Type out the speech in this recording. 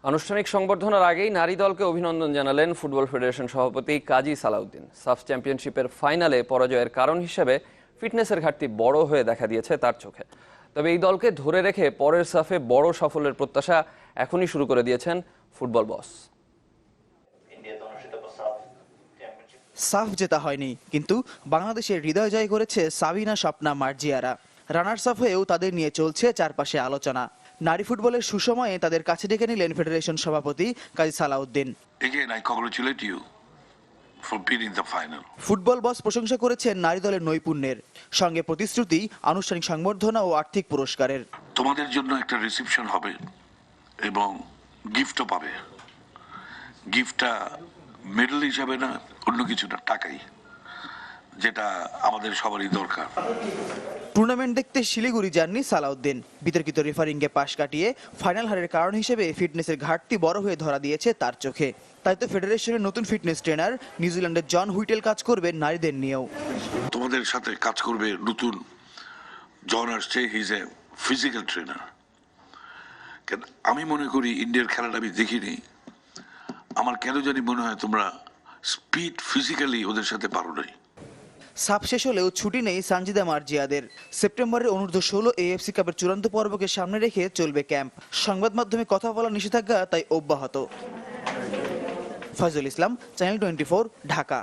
আনুষ্ঠানিক সংবর্ধনার আগেই নারী দলকে অভিনন্দন জানালেন ফুটবল ফেডারেশন সভাপতি কাজী সালাউদ্দিন। সাফ চ্যাম্পিয়নশিপের ফাইনালে পরাজয়ের কারণ হিসেবে ফিটনেসের ঘাটতি বড় হয়ে দেখা দিয়েছে তার চোখে। তবে এই দলকে ধরে রেখে পরের সাফে বড় সাফল্যের প্রত্যাশা এখনই শুরু করে দিয়েছেন ফুটবল বস। সাফ জেতা হয়নি, কিন্তু বাংলাদেশের হৃদয় জয় করেছে সাবিনা, স্বপ্না, মার্জিয়ারা। রানার্স আপ হয়েও তাদের নিয়ে চলছে চারপাশে আলোচনা। নারী ফুটবলের সুসময়ে তাদের কাছে ডেকে নিলেন ফেডারেশন সভাপতি কাজী সালাউদ্দিন। ফুটবল বস প্রশংসা করেছেন নারী দলের নৈপুণ্যের সঙ্গে প্রতিশ্রুতি আনুষ্ঠানিক সংবর্ধনা ও আর্থিক পুরস্কারের। তোমাদের জন্য একটা রিসেপশন হবে এবং গিফটও পাবে। গিফটটা মেডেল হিসাবে না, অন্য কিছু না, টাকাই, যেটা আমাদের সবারই দরকার। টুর্নামেন্ট দেখতে শিলিগুড়ি যাননি সালাউদ্দিন। বিতর্কিত রেফারিংকে পাশ কাটিয়ে ফাইনাল হারের কারণ হিসেবে ফিটনেসের ঘাটতি বড় হয়ে ধরা দিয়েছে তার চোখে। তাই তো ফেডারেশনের নতুন ফিটনেস ট্রেনার নিউজিল্যান্ডের জন হুইটেল কাজ করবেন নারীদের নিয়েও। তোমাদের সাথে কাজ করবে নতুন জন আসছে, he is a physical trainer. আমি মনে করি ইন্ডিয়ার খেলাটা আমি দেখিনি, আমার কেন জানি মনে হয় তোমরা স্পিড ফিজিক্যালি ওদের সাথে পারো নাই। সাফ শেষ হলেও ছুটি নেই সানজিদা মার্জিয়াদের। সেপ্টেম্বরের অনূর্ধ্ব-16 AFC কাপের চূড়ান্ত পর্বকে সামনে রেখে চলবে ক্যাম্প। সংবাদ মাধ্যমে কথা বলার নিষেধাজ্ঞা তাই অব্যাহত। ফয়জুল ইসলাম, চ্যানেল 24, ঢাকা।